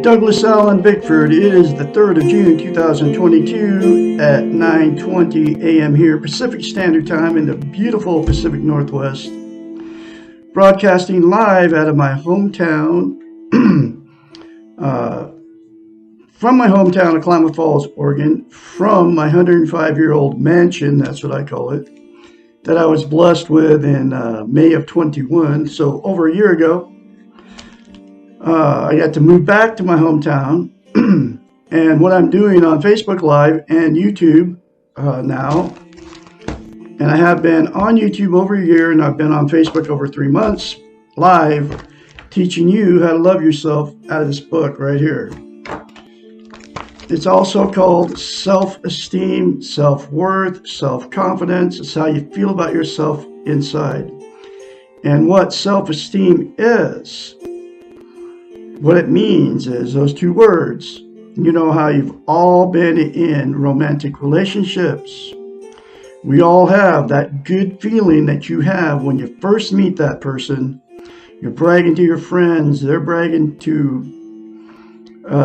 Douglas Allen Bickford. It is the 3rd of June 2022 at 9:20 a.m. here, Pacific Standard Time in the beautiful Pacific Northwest. Broadcasting live out of my hometown, from my hometown of Klamath Falls, Oregon, from my 105-year-old mansion, that's what I call it, that I was blessed with in May of 21, so over a year ago. I got to move back to my hometown, and what I'm doing on Facebook Live and YouTube now, and I have been on YouTube over a year, and I've been on Facebook over 3 months, live, teaching you how to love yourself out of this book right here. It's also called self-esteem, self-worth, self-confidence. It's how you feel about yourself inside. And what self-esteem is, what it means is those two words. You know how you've all been in romantic relationships. We all have that good feeling that you have when you first meet that person. You're bragging to your friends, they're bragging to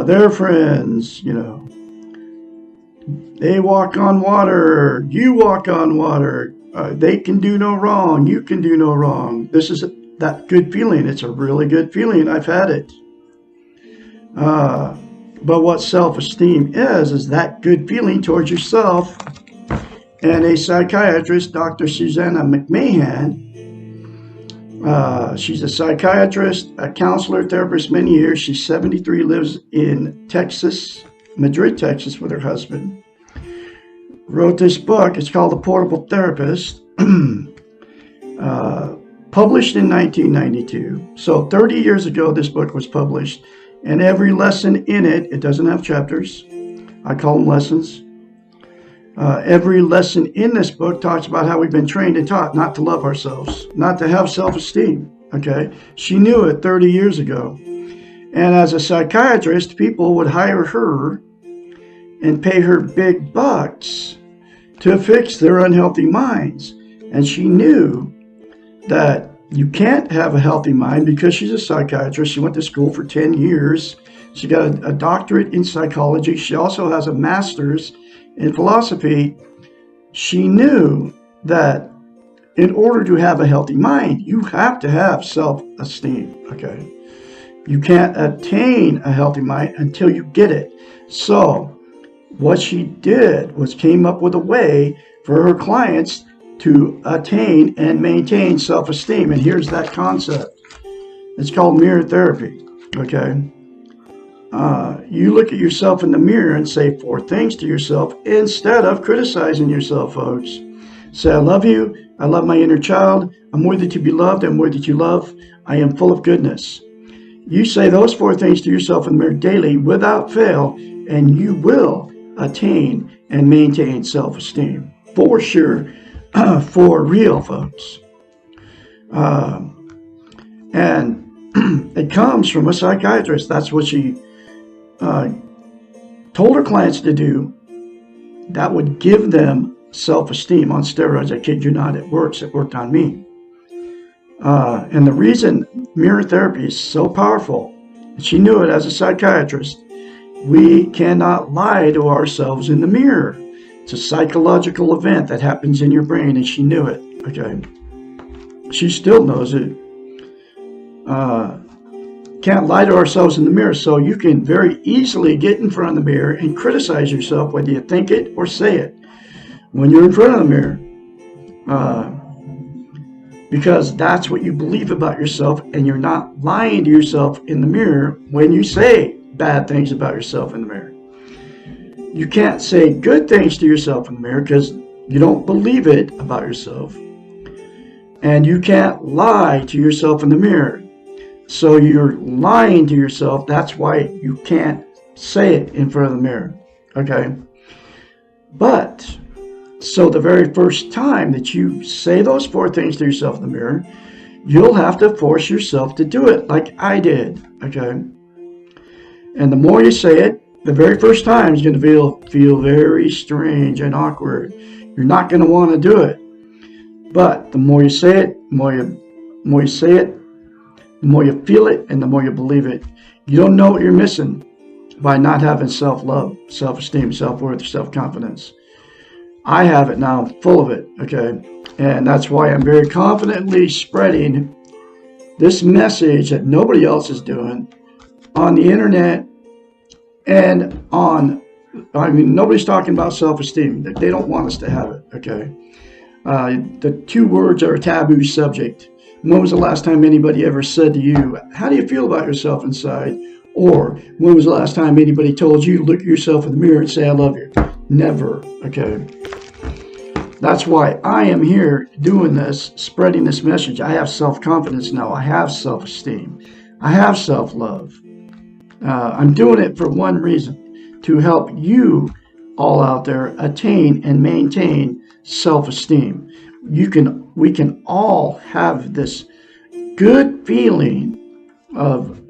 their friends, you know. They walk on water, you walk on water. They can do no wrong, you can do no wrong. This is that good feeling. It's a really good feeling. I've had it. But what self-esteem is that good feeling towards yourself. And a psychiatrist, Dr. Susanna McMahon, she's a psychiatrist, a counselor, therapist, many years. She's 73, lives in Texas, Madrid, Texas, with her husband. Wrote this book. It's called The Portable Therapist, published in 1992. So 30 years ago, this book was published. And every lesson in it, it doesn't have chapters. I call them lessons. Every lesson in this book talks about how we've been trained and taught not to love ourselves, not to have self-esteem. Okay? She knew it 30 years ago. And as a psychiatrist, people would hire her and pay her big bucks to fix their unhealthy minds. And she knew that you can't have a healthy mind because she's a psychiatrist. She went to school for 10 years. She got a doctorate in psychology. She also has a master's in philosophy. She knew that in order to have a healthy mind, you have to have self-esteem, okay? You can't attain a healthy mind until you get it. So what she did was came up with a way for her clients to attain and maintain self-esteem. And here's that concept. It's called mirror therapy, okay? You look at yourself in the mirror and say 4 things to yourself instead of criticizing yourself, folks. Say, I love you. I love my inner child. I'm worthy to be loved. I'm worthy to love. I am full of goodness. You say those 4 things to yourself in the mirror daily without fail, and you will attain and maintain self-esteem. For sure. For real, folks. And it comes from a psychiatrist. That's what she told her clients to do. That would give them self-esteem on steroids. I kid you not, it works. It worked on me. And the reason mirror therapy is so powerful, and she knew it as a psychiatrist, we cannot lie to ourselves in the mirror. It's a psychological event that happens in your brain, and she knew it, okay? She still knows it. Can't lie to ourselves in the mirror, so you can very easily get in front of the mirror and criticize yourself, whether you think it or say it. When you're in front of the mirror, Uh, because that's what you believe about yourself, and you're not lying to yourself in the mirror when you say bad things about yourself in the mirror. You can't say good things to yourself in the mirror because you don't believe it about yourself. And you can't lie to yourself in the mirror. So you're lying to yourself. That's why you can't say it in front of the mirror. Okay? But, so the very first time that you say those 4 things to yourself in the mirror, you'll have to force yourself to do it like I did. Okay? And the more you say it, the very first time is going to feel very strange and awkward. You're not going to want to do it. But the more you say it, the more you say it, the more you feel it, and the more you believe it. You don't know what you're missing by not having self-love, self-esteem, self-worth, self-confidence. I have it now. I'm full of it. Okay? And that's why I'm very confidently spreading this message that nobody else is doing on the internet. And nobody's talking about self-esteem. They don't want us to have it, okay? The 2 words are a taboo subject. When was the last time anybody ever said to you, how do you feel about yourself inside? Or when was the last time anybody told you to look at yourself in the mirror and say, I love you? Never, okay? That's why I am here doing this, spreading this message. I have self-confidence now. I have self-esteem. I have self-love. I'm doing it for one reason, to help you all out there attain and maintain self-esteem. We can all have this good feeling of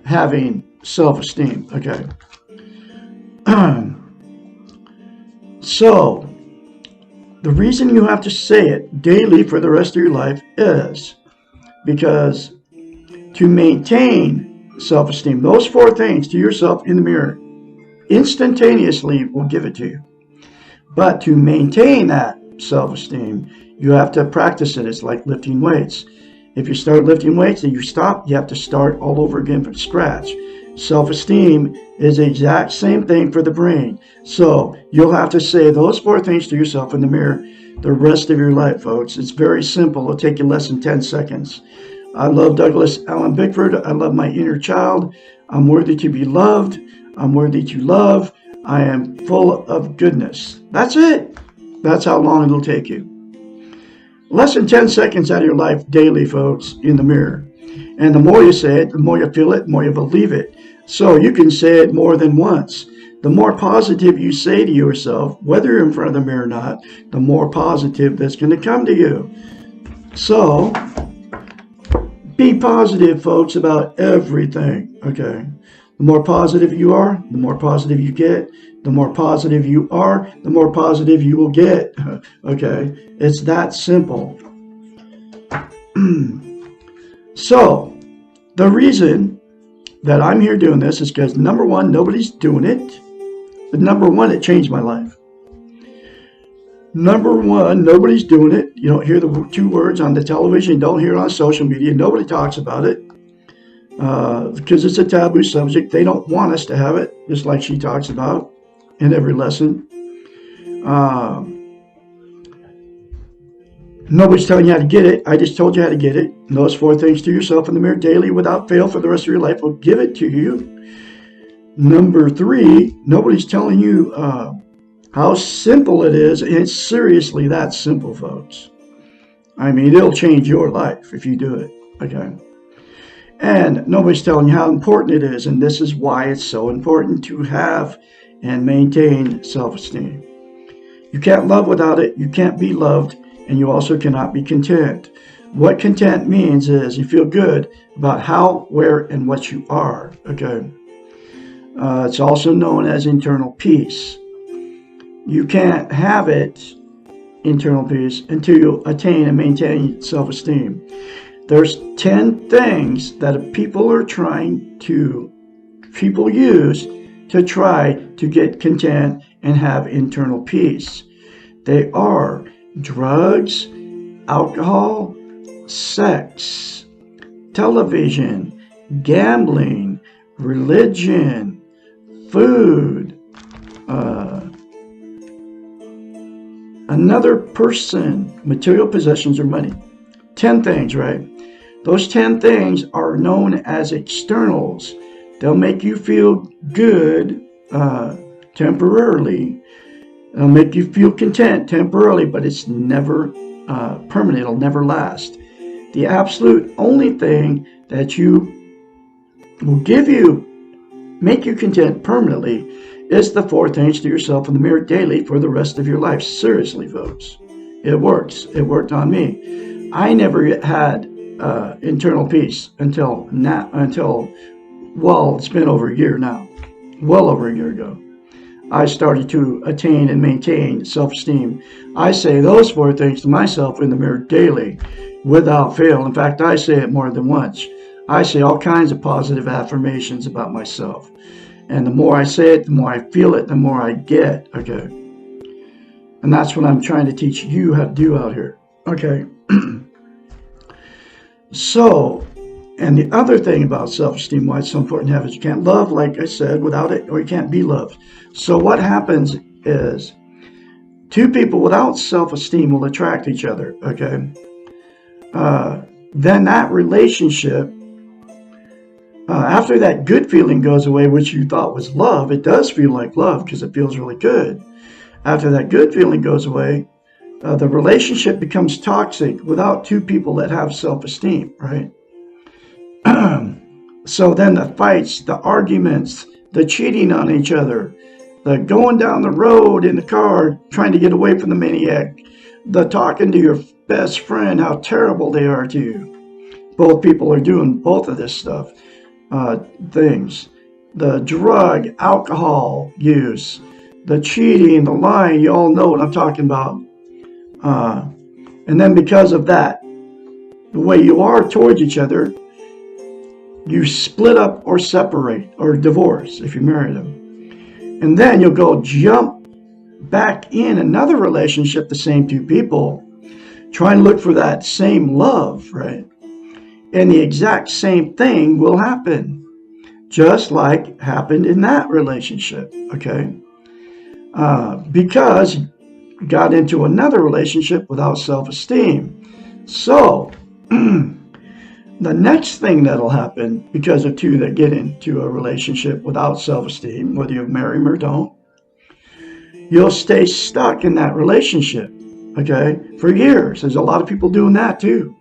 having self-esteem. Okay. So, the reason you have to say it daily for the rest of your life is because to maintain self-esteem, those 4 things to yourself in the mirror instantaneously will give it to you. But to maintain that self-esteem, you have to practice it. It's like lifting weights. If you start lifting weights and you stop, you have to start all over again from scratch. Self-esteem is the exact same thing for the brain. So you'll have to say those 4 things to yourself in the mirror the rest of your life, folks. It's very simple. It'll take you less than 10 seconds. I love Douglas Allen Bickford. I love my inner child. I'm worthy to be loved. I'm worthy to love. I am full of goodness. That's it. That's how long it'll take you. Less than 10 seconds out of your life daily, folks, in the mirror. And the more you say it, the more you feel it, the more you believe it. So you can say it more than once. The more positive you say to yourself, whether you're in front of the mirror or not, the more positive that's going to come to you. So be positive, folks, about everything. Okay. The more positive you are, the more positive you get. The more positive you are, the more positive you will get. Okay. It's that simple. So, the reason that I'm here doing this is because, number one, nobody's doing it. But number one, it changed my life. Number one, nobody's doing it. You don't hear the 2 words on the television. You don't hear it on social media. Nobody talks about it because it's a taboo subject. They don't want us to have it, just like she talks about in every lesson. Nobody's telling you how to get it. I just told you how to get it. And those 4 things to yourself in the mirror daily without fail for the rest of your life will give it to you. Number 3, nobody's telling you how simple it is. It's seriously that simple, folks. I mean, it'll change your life if you do it. Okay. And nobody's telling you how important it is. And this is why it's so important to have and maintain self-esteem. You can't love without it. You can't be loved. And you also cannot be content. What content means is you feel good about how, where, and what you are. Okay. It's also known as internal peace. You can't have it, internal peace, until you attain and maintain self-esteem. There's 10 things that people use to try to get content and have internal peace. They are drugs, alcohol, sex, television, gambling, religion, food, another person, material possessions, or money. 10 things, right? Those 10 things are known as externals. They'll make you feel good temporarily. They'll make you feel content temporarily, but it's never permanent. It'll never last. The absolute only thing that will make you content permanently is the 4 things to yourself in the mirror daily for the rest of your life. Seriously, folks. It works. It worked on me. I never had internal peace until well, it's been over a year now. Well over a year ago. I started to attain and maintain self-esteem. I say those 4 things to myself in the mirror daily without fail. In fact, I say it more than once. I say all kinds of positive affirmations about myself. And the more I say it, the more I feel it, the more I get. Okay. And that's what I'm trying to teach you how to do out here. Okay. So, and the other thing about self-esteem, why it's so important to have, is you can't love, like I said, without it, or you can't be loved. So what happens is 2 people without self-esteem will attract each other, okay? Then that relationship, after that good feeling goes away, which you thought was love, it does feel like love because it feels really good. After that good feeling goes away, the relationship becomes toxic without 2 people that have self-esteem, right? So then the fights, the arguments, the cheating on each other, the going down the road in the car trying to get away from the maniac, the talking to your best friend how terrible they are to you. Both people are doing both of this stuff, things. The drug, alcohol use, the cheating, the lying, you all know what I'm talking about. And then because of that, the way you are towards each other, you split up or separate or divorce if you marry them. And then you'll go jump back in another relationship, the same 2 people, trying to look for that same love, right? And the exact same thing will happen, just like happened in that relationship, okay? Because you got into another relationship without self-esteem. So, the next thing that'll happen because of 2 that get into a relationship without self-esteem, whether you marry them or don't, you'll stay stuck in that relationship, okay, for years. There's a lot of people doing that too.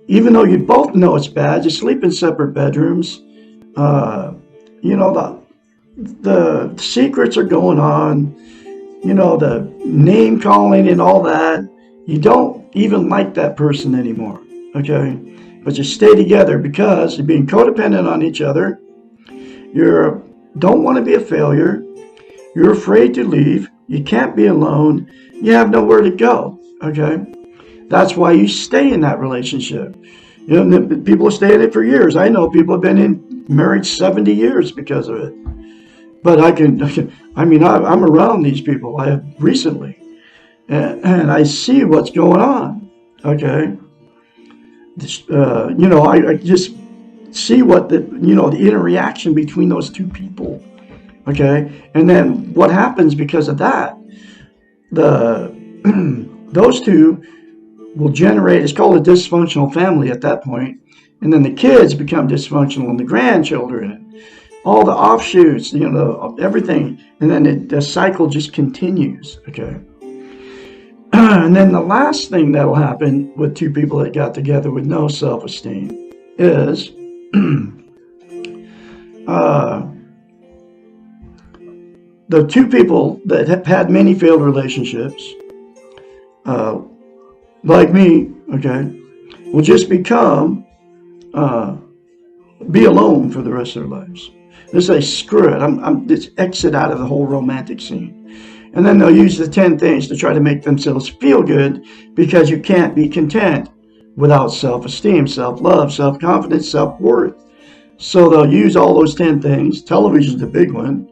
Even though you both know it's bad, you sleep in separate bedrooms. You know, the secrets are going on. You know, the name calling and all that. You don't even like that person anymore, okay? But you stay together because you're being codependent on each other. You don't want to be a failure. You're afraid to leave. You can't be alone. You have nowhere to go, okay? That's why you stay in that relationship. You know, people stay in it for years. I know people have been married 70 years because of it. But I'm around these people. I have recently. And I see what's going on, okay? I just see what the interaction between those 2 people, okay? And then what happens because of that, those 2 will generate, it's called a dysfunctional family at that point, and then the kids become dysfunctional and the grandchildren, and all the offshoots, everything, and then the cycle just continues, okay? And then the last thing that'll happen with 2 people that got together with no self-esteem is the 2 people that have had many failed relationships, like me, okay, will just be alone for the rest of their lives. They'll say, screw it, I'm just exit out of the whole romantic scene. And then they'll use the 10 things to try to make themselves feel good, because you can't be content without self-esteem, self-love, self-confidence, self-worth. So they'll use all those 10 things. Television's a big one.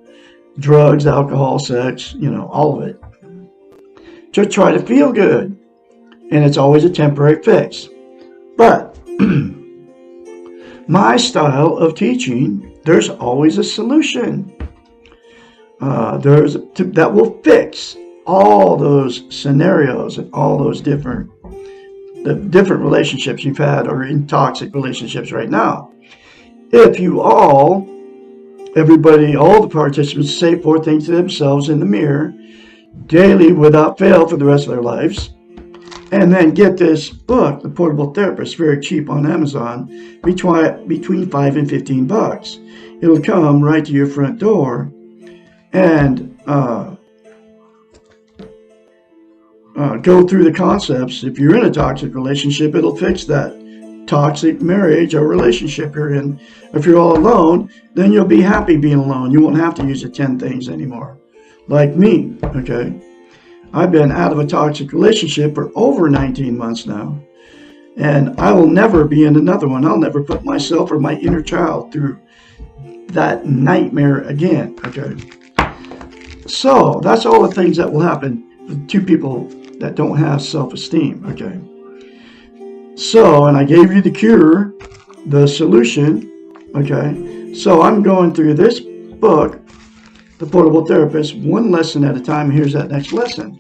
Drugs, alcohol, sex, all of it, to try to feel good. And it's always a temporary fix. But my style of teaching, there's always a solution. That will fix all those scenarios and all those different relationships you've had or in toxic relationships right now. If you all the participants say 4 things to themselves in the mirror daily without fail for the rest of their lives, and then get this book, The Portable Therapist, very cheap on Amazon, between $5 and $15. It'll come right to your front door, and go through the concepts. If you're in a toxic relationship, it'll fix that toxic marriage or relationship you're in. If you're all alone, then you'll be happy being alone. You won't have to use the 10 things anymore. Like me, okay? I've been out of a toxic relationship for over 19 months now, and I will never be in another one. I'll never put myself or my inner child through that nightmare again, okay? So that's all the things that will happen with 2 people that don't have self-esteem, okay? So, and I gave you the cure, the solution, okay? So I'm going through this book, The Portable Therapist, one lesson at a time. Here's that next lesson.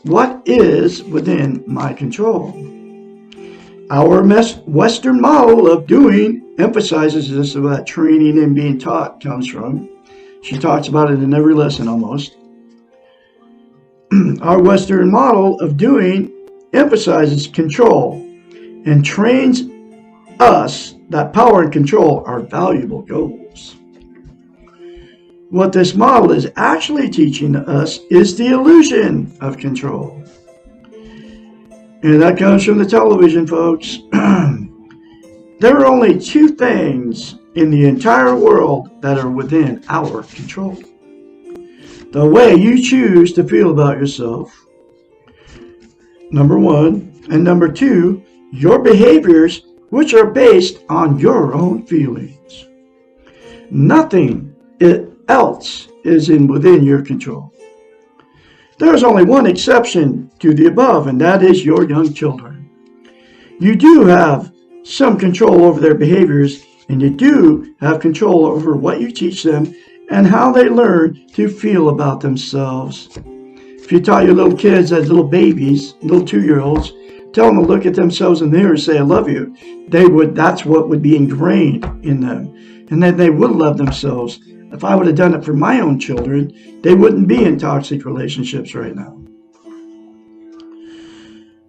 What is within my control? Our Western model of doing emphasizes this, about training and being taught comes from. She talks about it in every lesson almost. Our Western model of doing emphasizes control and trains us that power and control are valuable goals. What this model is actually teaching us is the illusion of control. And that comes from the television, folks. There are only 2 things in the entire world that are within our control. The way you choose to feel about yourself, number 1, and number 2, your behaviors, which are based on your own feelings. Nothing else is within your control. There is only one exception to the above, and that is your young children. You do have some control over their behaviors, and you do have control over what you teach them and how they learn to feel about themselves. If you taught your little kids as little babies, little 2-year-olds, tell them to look at themselves in the mirror and say, I love you, that's what would be ingrained in them. And then they would love themselves. If I would have done it for my own children, they wouldn't be in toxic relationships right now.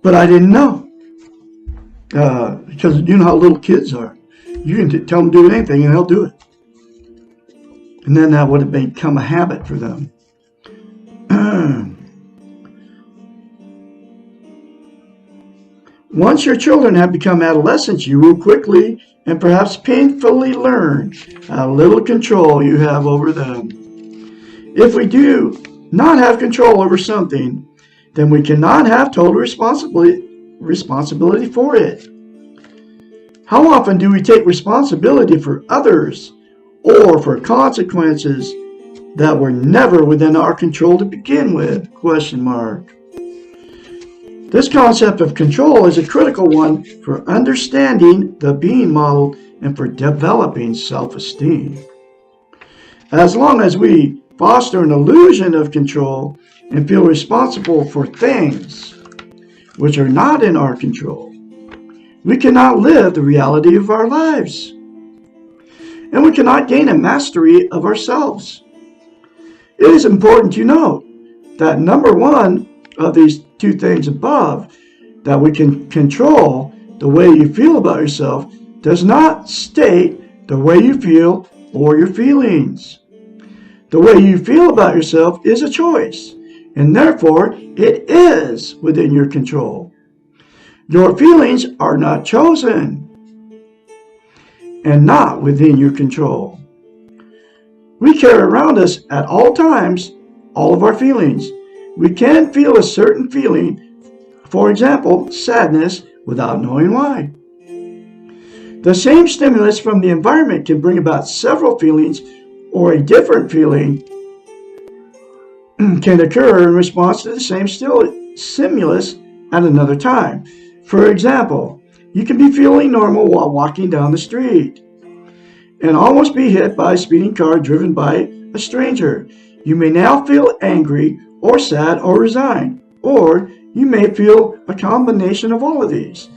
But I didn't know. Because you know how little kids are. You can tell them to do anything and they'll do it. And then that would have become a habit for them. Once your children have become adolescents, you will quickly and perhaps painfully learn how little control you have over them. If we do not have control over something, then we cannot have total responsibility for it. How often do we take responsibility for others or for consequences that were never within our control to begin with? ? This concept of control is a critical one for understanding the being model and for developing self-esteem. As long as we foster an illusion of control and feel responsible for things which are not in our control, we cannot live the reality of our lives. And we cannot gain a mastery of ourselves. It is important to note that number 1 of these 2 things above, that we can control the way you feel about yourself, does not state the way you feel or your feelings. The way you feel about yourself is a choice, and therefore it is within your control. Your feelings are not chosen and not within your control. We carry around us at all times all of our feelings. We can feel a certain feeling, for example, sadness, without knowing why. The same stimulus from the environment can bring about several feelings, or a different feeling can occur in response to the same stimulus at another time. For example, You can be feeling normal while walking down the street and almost be hit by a speeding car driven by a stranger. You may now feel angry or sad or resigned, or you may feel a combination of all of these.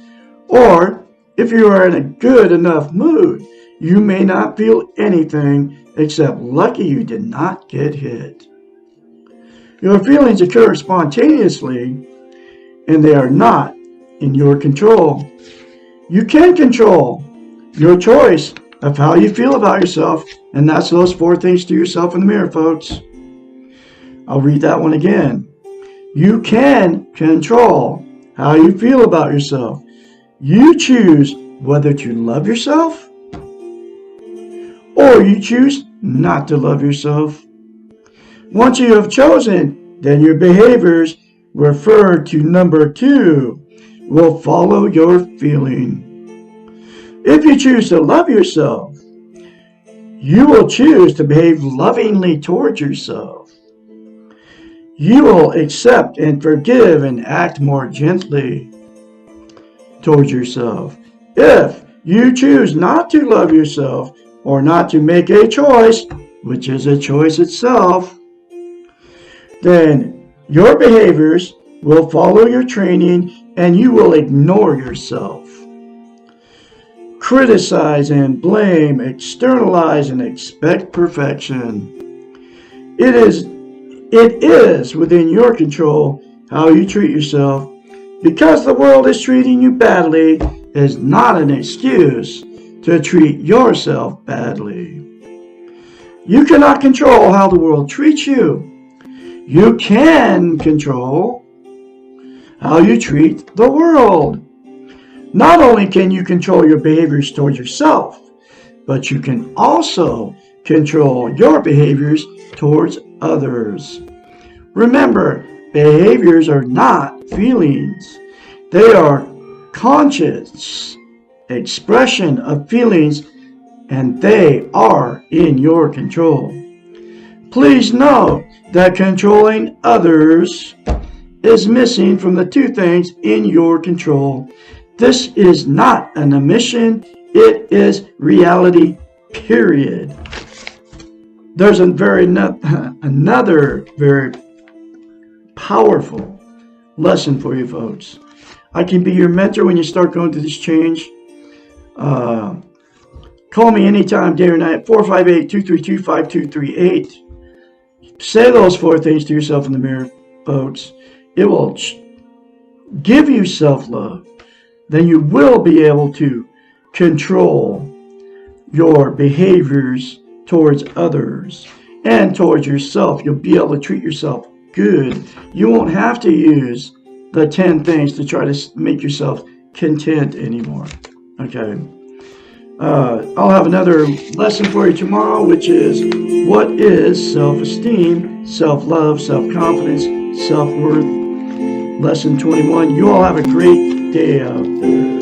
Or if you are in a good enough mood, you may not feel anything except lucky you did not get hit. Your feelings occur spontaneously and they are not in your control. You can control your choice of how you feel about yourself, and that's those 4 things to yourself in the mirror, folks. I'll read that one again. You can control how you feel about yourself. You choose whether to love yourself or you choose not to love yourself. Once you have chosen, then your behaviors, referred to number 2, will follow your feeling. If you choose to love yourself, you will choose to behave lovingly towards yourself. You will accept and forgive and act more gently towards yourself. If you choose not to love yourself or not to make a choice, which is a choice itself, then your behaviors will follow your training and you will ignore yourself. Criticize and blame, externalize and expect perfection. It is within your control how you treat yourself. Because the world is treating you badly is not an excuse to treat yourself badly. You cannot control how the world treats you. You can control how you treat the world. Not only can you control your behaviors towards yourself, but you can also control your behaviors towards others. Remember, behaviors are not feelings. They are conscious expression of feelings, and they are in your control. Please note that controlling others is missing from the 2 things in your control. This is not an omission, it is reality, period. There's another very powerful lesson for you folks. I can be your mentor when you start going through this change. Call me anytime, day or night, 458-232-5238. Say those 4 things to yourself in the mirror, folks. It will give you self-love. Then you will be able to control your behaviors towards others and towards yourself. You'll be able to treat yourself good. You won't have to use the 10 things to try to make yourself content anymore. Okay. I'll have another lesson for you tomorrow, which is what is self-esteem, self-love, self-confidence, self-worth. Lesson 21. You all have a great day out there.